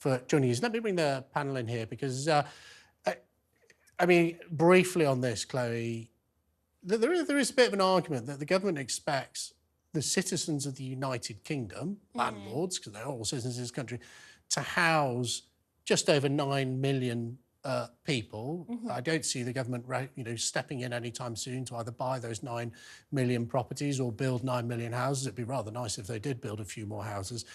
for joining us. Let me bring the panel in here because, I mean, briefly on this, Chloe, there is a bit of an argument that the government expects the citizens of the United Kingdom, landlords, because they're all citizens of this country, to house just over 9 million people. I don't see the government, stepping in anytime soon to either buy those 9 million properties or build 9 million houses. It'd be rather nice if they did build a few more houses.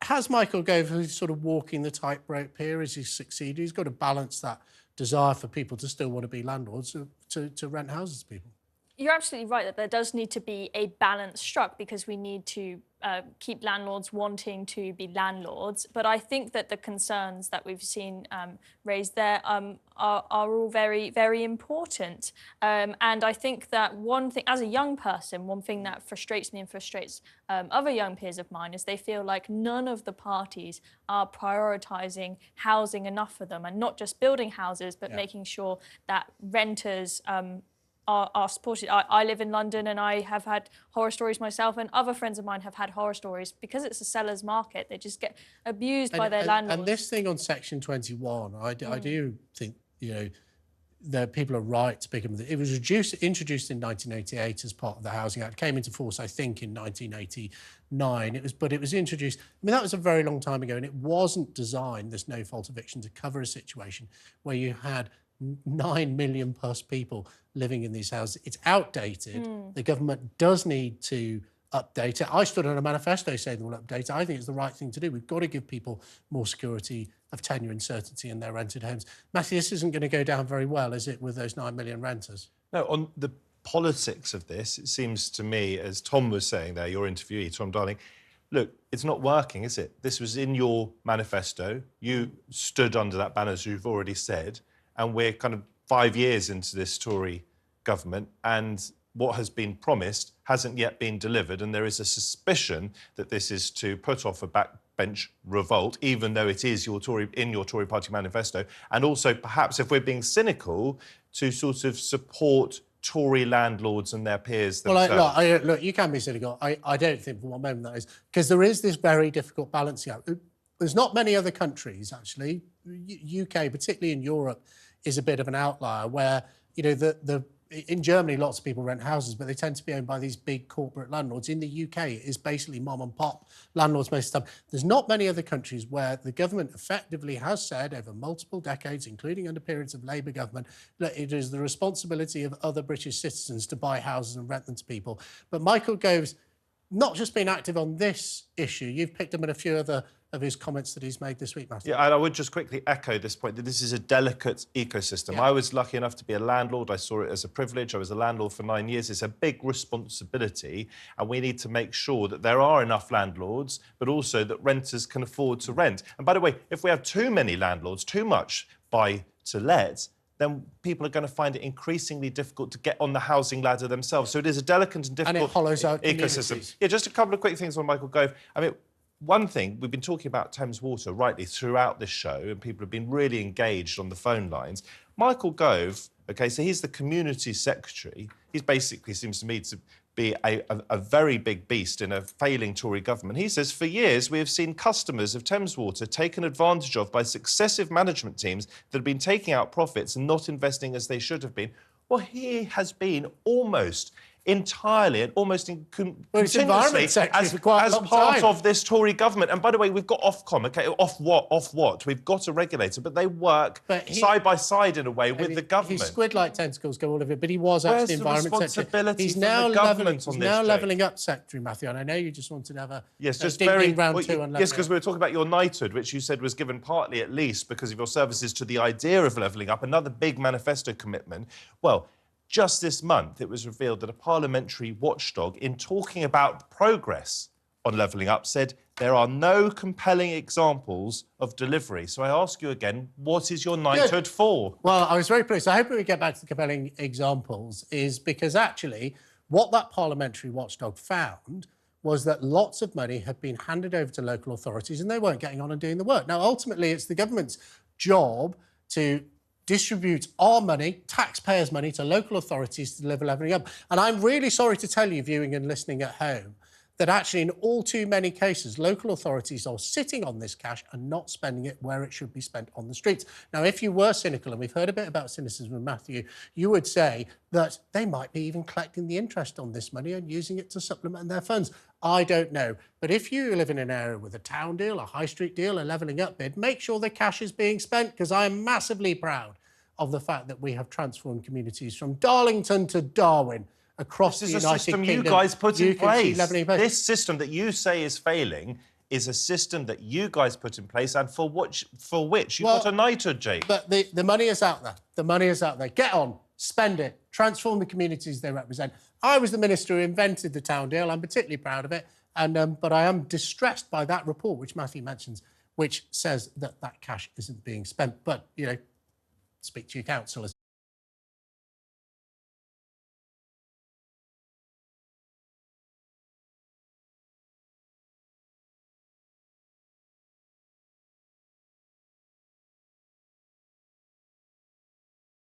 Has Michael Gove, who's sort of walking the tightrope here, has he succeeded? He's got to balance that desire for people to still want to be landlords to rent houses to people. You're absolutely right that there does need to be a balance struck because we need to keep landlords wanting to be landlords. But I think that the concerns that we've seen raised there are all very, very important. And I think that one thing, as a young person, one thing that frustrates me and frustrates other young peers of mine is they feel like none of the parties are prioritising housing enough for them, and not just building houses, but making sure that renters are supported. I live in London and I have had horror stories myself, and other friends of mine have had horror stories because it's a seller's market. They just get abused by their landlords. And this thing on Section 21, I do think, that people are right to pick them. It was introduced in 1988 as part of the Housing Act. It came into force, I think, in 1989. But it was introduced. I mean, that was a very long time ago, and it wasn't designed, this no-fault eviction, to cover a situation where you had 9 million plus people living in these houses. It's outdated. The government does need to update it. I stood on a manifesto saying they will update it. I think it's the right thing to do. We've got to give people more security of tenure and certainty in their rented homes. Matthew, this isn't going to go down very well, is it, with those 9 million renters? No, on the politics of this, it seems to me, as Tom was saying there, your interviewee, Tom Darling, look, it's not working, is it? This was in your manifesto. You stood under that banner, as you've already said, and we're kind of 5 years into this Tory government, and what has been promised hasn't yet been delivered, and there is a suspicion that this is to put off a backbench revolt, even though it is in your Tory party manifesto, and also perhaps, if we're being cynical, to sort of support Tory landlords and their peers themselves. Well, look, you can be cynical. I don't think for one moment that is, because there is this very difficult balancing out. There's not many other countries, actually. UK, particularly in Europe, is a bit of an outlier where, in Germany, lots of people rent houses, but they tend to be owned by these big corporate landlords. In the UK, it is basically mom and pop landlords most of the time. There's not many other countries where the government effectively has said over multiple decades, including under periods of Labour government, that it is the responsibility of other British citizens to buy houses and rent them to people. But Michael Gove's not just been active on this issue. You've picked him at a few other of his comments that he's made this week, Matthew. Yeah, and I would just quickly echo this point, that this is a delicate ecosystem. Yeah. I was lucky enough to be a landlord. I saw it as a privilege. I was a landlord for 9 years. It's a big responsibility, and we need to make sure that there are enough landlords, but also that renters can afford to rent. And by the way, if we have too many landlords, too much buy-to-let, then people are going to find it increasingly difficult to get on the housing ladder themselves. So it is a delicate and difficult and it hollows out ecosystem. Yeah, just a couple of quick things on Michael Gove. I mean, one thing, we've been talking about Thames Water rightly throughout this show, and people have been really engaged on the phone lines. Michael Gove, OK, so he's the community secretary. He basically seems to me to be a very big beast in a failing Tory government. He says, for years, we have seen customers of Thames Water taken advantage of by successive management teams that have been taking out profits and not investing as they should have been. Well, he has been almost entirely and almost continuously as part of this Tory government. And by the way, we've got Ofcom, OK? Off what? We've got a regulator, but they work side by side in a way with the government. His squid-like tentacles go all over it, but he was actually Environment Secretary. He's now levelling up Secretary, Matthew, and I know you just wanted to have a round two on levelling. Yes, because we were talking about your knighthood, which you said was given partly at least because of your services to the idea of levelling up, another big manifesto commitment. Well, just this month, it was revealed that a parliamentary watchdog, in talking about progress on levelling up, said there are no compelling examples of delivery. So I ask you again, what is your knighthood for? Well, I was very pleased. I hope we get back to the compelling examples, is because actually what that parliamentary watchdog found was that lots of money had been handed over to local authorities and they weren't getting on and doing the work. Now, ultimately, it's the government's job to distribute our money, taxpayers' money, to local authorities to deliver levelling up. And I'm really sorry to tell you, viewing and listening at home, that actually in all too many cases, local authorities are sitting on this cash and not spending it where it should be spent on the streets. Now, if you were cynical, and we've heard a bit about cynicism with Matthew, you would say that they might be even collecting the interest on this money and using it to supplement their funds. I don't know. But if you live in an area with a town deal, a high street deal, a levelling up bid, make sure the cash is being spent, because I am massively proud of the fact that we have transformed communities from Darlington to Darwin across the This is a United system Kingdom. you guys put in You can see place. levelling up. This system that you say is failing is a system that you guys put in place and for which you got a knighthood, Jake. But the money is out there. The money is out there. Get on, spend it, transform the communities they represent. I was the minister who invented the town deal. I'm particularly proud of it. And but I am distressed by that report, which Matthew mentions, which says that that cash isn't being spent. But, you know, speak to your councillors.